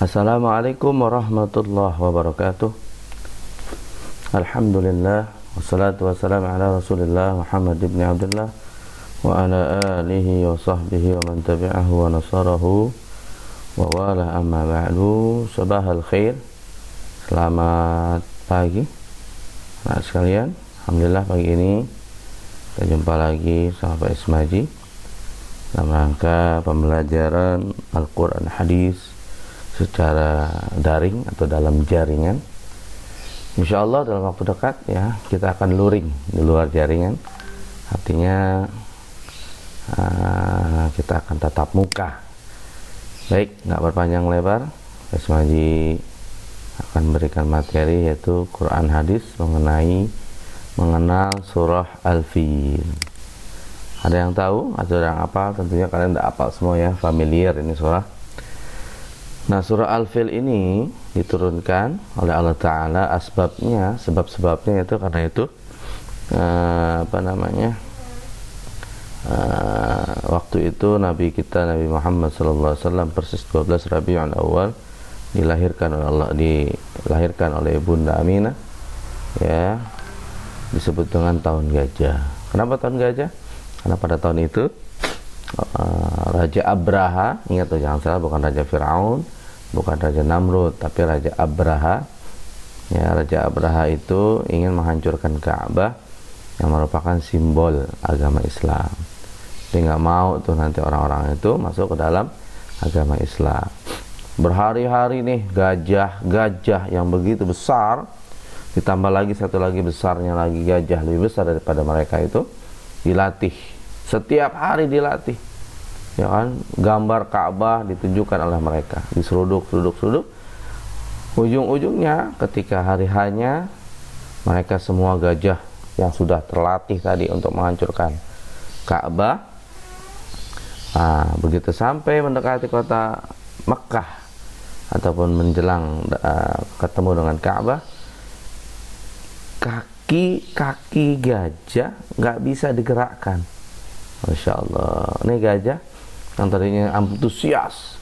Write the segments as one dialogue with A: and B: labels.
A: Assalamualaikum warahmatullahi wabarakatuh. Alhamdulillah, wassalatu wassalamu ala Rasulillah Muhammad ibn Abdullah wa ala alihi wa sahbihi wa man tabi'ahu wa nasarahu wa wala, amma ba'du. Sabahal khair. Selamat pagi anak sekalian. Alhamdulillah pagi ini kita jumpa lagi sama Pak Ismaji dalam rangka pembelajaran Al-Quran Hadis secara daring atau dalam jaringan. Insyaallah dalam waktu dekat ya kita akan luring di luar jaringan. Artinya kita akan tatap muka. Baik, nggak berpanjang lebar, Mas Maji akan memberikan materi yaitu Quran Hadis mengenal surah Al-Fil. Ada yang tahu atau ada yang hafal? Tentunya kalian udah hafal semua ya, familiar ini surah. Nah, surah Al-Fil ini diturunkan oleh Allah Ta'ala. Sebab-sebabnya itu karena itu waktu itu Nabi kita Nabi Muhammad SAW persis 12 Rabiul Awal dilahirkan oleh Bunda Aminah, ya, disebut dengan tahun gajah. Kenapa tahun gajah? Karena pada tahun itu Raja Abraha, ingat tuh, jangan salah, bukan Raja Fir'aun, bukan Raja Namrud, tapi Raja Abraha. Ya, Raja Abraha itu ingin menghancurkan Ka'bah yang merupakan simbol agama Islam. Dia nggak mau tuh nanti orang-orang itu masuk ke dalam agama Islam. Berhari-hari nih gajah yang begitu besar, ditambah lagi satu lagi besarnya lagi gajah lebih besar daripada mereka itu, dilatih. Setiap hari dilatih, ya kan, gambar Ka'bah ditunjukkan oleh mereka, diseruduk. Ujung-ujungnya ketika hari hanya mereka semua gajah yang sudah terlatih tadi untuk menghancurkan Ka'bah, begitu sampai mendekati kota Mekah ataupun menjelang ketemu dengan Ka'bah, kaki gajah nggak bisa digerakkan. Masya Allah, ini gajah yang tadinya antusias,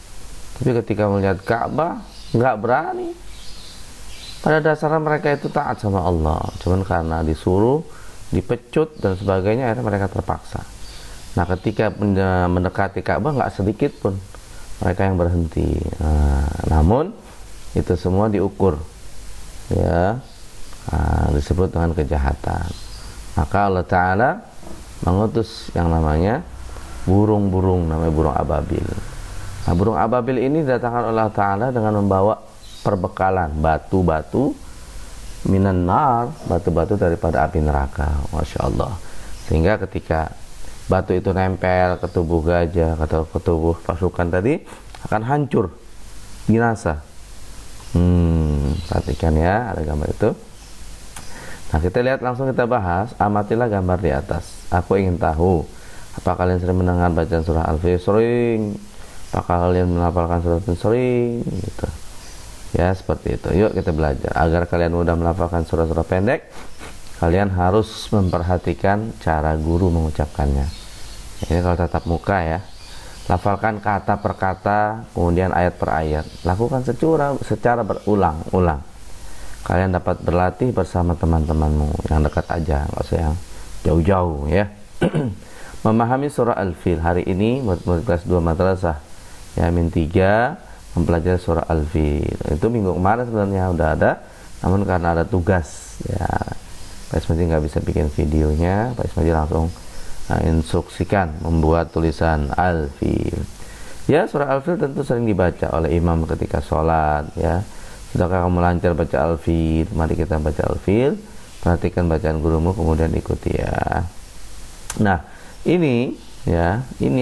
A: tapi ketika melihat Ka'bah nggak berani. Pada dasarnya mereka itu taat sama Allah, cuman karena disuruh, dipecut dan sebagainya, akhirnya mereka terpaksa. Nah, ketika mendekati Ka'bah nggak sedikit pun mereka yang berhenti. Namun itu semua diukur, ya, disebut dengan kejahatan. Maka Allah Ta'ala mengutus yang namanya burung-burung, namanya burung ababil. Nah, burung ababil ini didatangkan oleh Allah Ta'ala dengan membawa perbekalan batu-batu minan nar, batu-batu daripada api neraka. Masya Allah. Sehingga ketika batu itu nempel ke tubuh gajah atau ke tubuh pasukan tadi, akan hancur, binasa. Perhatikan ya, ada gambar itu. Nah, kita lihat langsung, kita bahas. Amatilah gambar di atas. Aku ingin tahu, apa kalian sering mendengar bacaan surah Al-Fil? Sering. Apakah kalian melafalkan surah Al-Fil? Sering, gitu. Ya, seperti itu. Yuk kita belajar. Agar kalian mudah melafalkan surah-surah pendek, kalian harus memperhatikan cara guru mengucapkannya. Ini kalau tatap muka ya. Lafalkan kata per kata, kemudian ayat per ayat. Lakukan secara berulang-ulang. Kalian dapat berlatih bersama teman-temanmu yang dekat aja, nggak usah yang jauh-jauh ya. Memahami surah Al-Fil. Hari ini murid kelas 2 madrasah ya, min 3 mempelajari surah Al-Fil. Itu minggu kemarin sebenarnya udah ada, namun karena ada tugas ya, Pak Ismaji nggak bisa bikin videonya. Pak Ismaji langsung instruksikan membuat tulisan Al-Fil. Ya, surah Al-Fil tentu sering dibaca oleh imam ketika sholat ya. Sudahkah kamu lancar baca Al-Fil? Mari kita baca Al-Fil. Perhatikan bacaan gurumu, kemudian ikuti ya. Nah, ini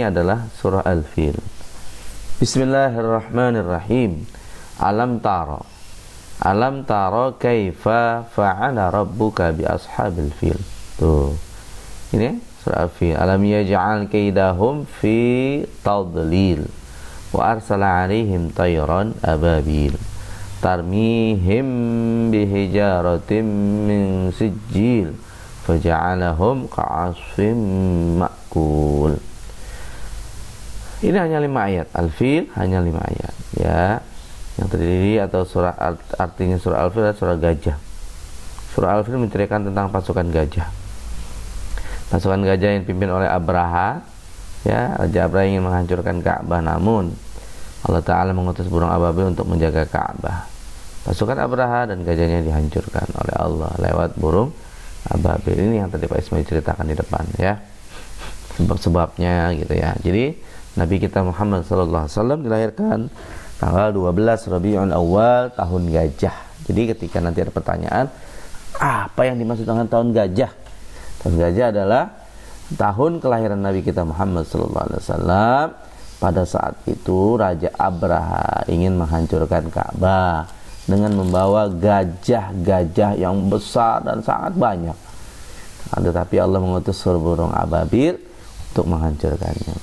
A: adalah surah Al-Fil. Bismillahirrahmanirrahim. Alam tara kaifa fa'ala rabbuka bi ashabil fil. Tuh. Ini surah Al-Fil. Alam yaj'al kaidahum fi tadlil wa arsala 'alaihim tayran ababil tarmihim bihijaratin min sijil faja'alahum ka'asfim ma'kul. Ini hanya 5 ayat. Al-Fil hanya 5 ayat ya. yang terdiri atau surah artinya surah Al-Fil adalah surah gajah. Surah Al-Fil menceritakan tentang pasukan gajah. Pasukan gajah yang dipimpin oleh Abraha, ya, Raja Abraha ingin menghancurkan Ka'bah, namun Allah Ta'ala mengutus burung ababil untuk menjaga Ka'bah. Pasukan Abraha dan gajahnya dihancurkan oleh Allah lewat burung ababil. Ini yang tadi Pak Ismail ceritakan di depan, ya, sebab-sebabnya gitu ya. Jadi Nabi kita Muhammad SAW dilahirkan tanggal 12 Rabiul Awal tahun gajah. Jadi ketika nanti ada pertanyaan, apa yang dimaksud dengan tahun gajah? Tahun gajah adalah tahun kelahiran Nabi kita Muhammad SAW. Pada saat itu Raja Abraha ingin menghancurkan Ka'bah dengan membawa gajah-gajah yang besar dan sangat banyak. Tetapi Allah mengutus burung ababil untuk menghancurkannya.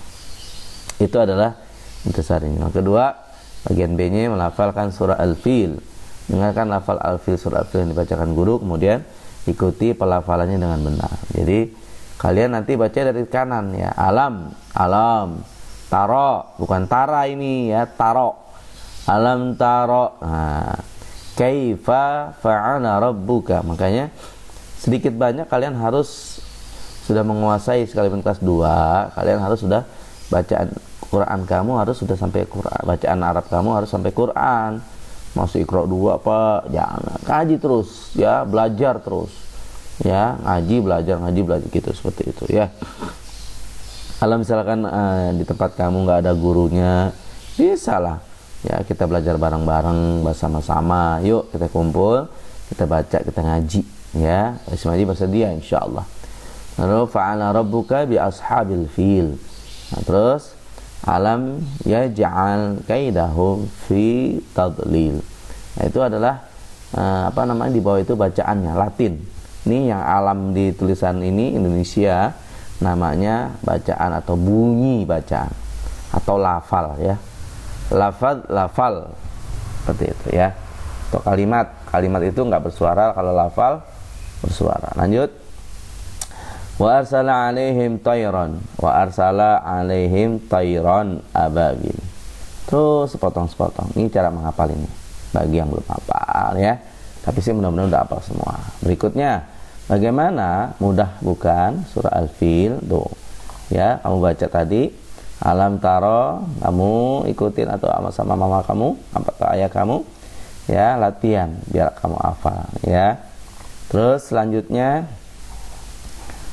A: Itu adalah intisarinya. Yang kedua, bagian B-nya melafalkan surah Al-Fil. Dengarkan lafal Al-Fil, surah Al-Fil yang dibacakan guru, kemudian ikuti pelafalannya dengan benar. Jadi kalian nanti baca dari kanan, ya. Alam, alam, taro, bukan tara ini, ya, taro. Alam taro. Nah, kaifa fa'ala rabbuka. Makanya sedikit banyak kalian harus sudah menguasai, sekalipun kelas 2, kalian harus sudah bacaan Quran kamu harus sudah sampai Quran, bacaan Arab kamu harus sampai Quran. Masuk Iqra 2 apa? Jangan, kaji terus, ya, belajar terus, ya, ngaji belajar gitu, seperti itu, ya. Kalau misalkan di tempat kamu nggak ada gurunya, bisa lah, ya, kita belajar bareng-bareng bersama-sama. Yuk kita kumpul, kita baca, kita ngaji, ya. Ismaili bersedia insyaallah. Lalu fa'ala rabbuka bi ashabil fil. Nah, terus alam yaj'al kaidahum fi tadlil. Nah, itu adalah di bawah itu bacaannya Latin. Ini yang alam di tulisan ini Indonesia namanya bacaan atau bunyi bacaan atau lafal, ya. Lafal seperti itu, ya. Atau kalimat itu enggak bersuara, kalau lafal bersuara. Lanjut. Wa arsala alaihim tayran ababil. Terus sepotong-sepotong. Ini cara menghafal ini bagi yang belum hafal, ya. Tapi sih mudah-mudahan udah hafal semua. Berikutnya, bagaimana? Mudah bukan? Surah Al-Fil tuh. Ya, kamu baca tadi alam taro, kamu ikutin atau sama mama kamu, atau ayah kamu, ya, latihan biar kamu hafal, ya. Terus selanjutnya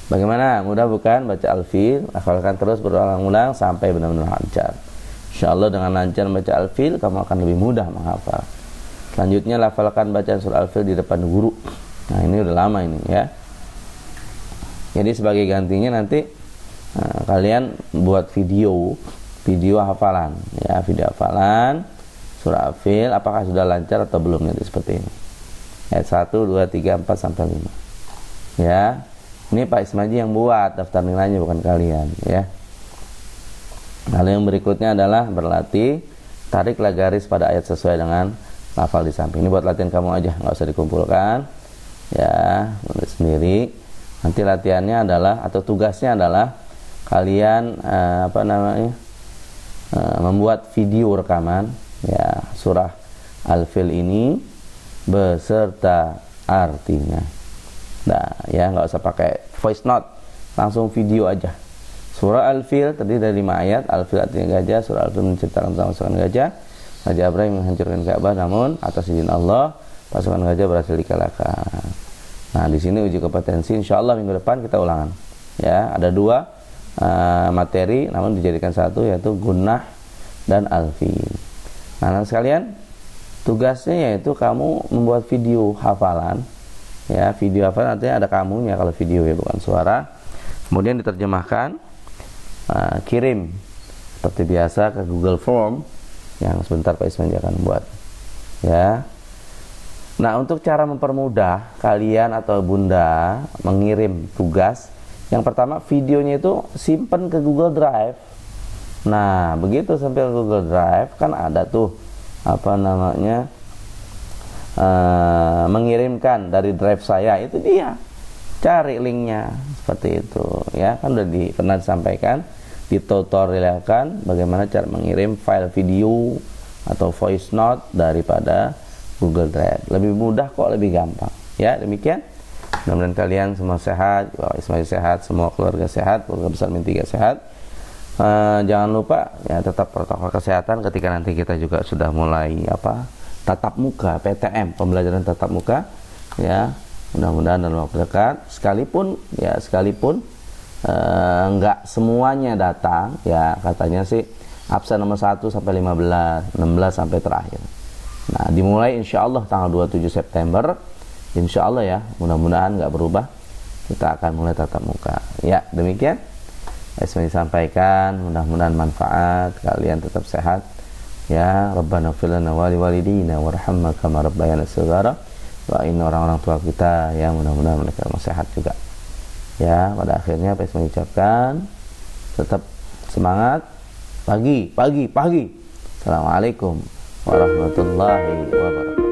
A: bagaimana? Mudah bukan? Baca Al-Fil, hafalkan terus berulang-ulang sampai benar-benar lancar. Insyaallah dengan lancar baca Al-Fil, kamu akan lebih mudah menghafal. Selanjutnya lafalkan bacaan surah Al-Fil di depan guru. Nah, ini udah lama ini, ya. Jadi sebagai gantinya nanti kalian buat video hafalan, ya, video hafalan surah Al-Fil, apakah sudah lancar atau belum, nanti seperti ini. Ayat 1, 2, 3, 4 sampai 5. Ya. Ini Pak Ismaji yang buat daftar nilainya, bukan kalian, ya. Lalu yang berikutnya adalah berlatih tariklah garis pada ayat sesuai dengan lafal di samping. Ini buat latihan kamu aja, nggak usah dikumpulkan, ya, sendiri. Nanti latihannya adalah atau tugasnya adalah kalian membuat video rekaman, ya, surah Al-Fil ini beserta artinya. Nah, ya, nggak usah pakai voice note, langsung video aja. Surah Al-Fil terdiri dari 5 ayat. Al-Fil artinya gajah. Surah Al-Fil menceritakan tentang pasukan gajah. Raja Abraha menghancurkan Ka'bah, namun atas izin Allah pasukan gajah berhasil dikalahkan. Nah, di sini uji kompetensi. Insyaallah minggu depan kita ulangan. Ya, ada 2 materi, namun dijadikan satu, yaitu Gunnah dan Al-Fil. Nah, sekalian, tugasnya yaitu kamu membuat video hafalan. Ya, video hafalan artinya ada kamunya kalau video, ya, bukan suara. Kemudian diterjemahkan, kirim seperti biasa ke Google Form yang sebentar Pak Ismail akan buat, ya. Nah, untuk cara mempermudah kalian atau bunda mengirim tugas, yang pertama videonya itu simpen ke Google Drive. Nah, begitu sampai ke Google Drive kan ada tuh mengirimkan dari drive saya, itu dia. Cari linknya seperti itu, ya, kan udah pernah disampaikan, ditutorialkan bagaimana cara mengirim file video atau voice note daripada Google Drive. Lebih mudah kok, lebih gampang. Ya, demikian. Mudah-mudahan kalian semua sehat, Ismail sehat, semua keluarga sehat, keluarga besar Min3 sehat. Jangan lupa ya tetap protokol kesehatan ketika nanti kita juga sudah mulai tatap muka, PTM, pembelajaran tatap muka ya. Mudah-mudahan dalam waktu dekat, sekalipun enggak semuanya datang ya, katanya sih absen nomor 1 sampai 15, 16 sampai terakhir. Nah, dimulai insyaallah tanggal 27 September, insyaallah ya, mudah-mudahan enggak berubah, kita akan mulai tatap muka. Ya, demikian saya sampaikan, mudah-mudahan manfaat, kalian tetap sehat ya. Rabbana ighfir lana wa liwalidina warhamna kama rabbayana shaghara. Doain orang-orang tua kita ya, mudah-mudahan mereka sehat juga ya. Pada akhirnya saya mengucapkan tetap semangat, pagi. Assalamualaikum warahmatullahi wabarakatuh.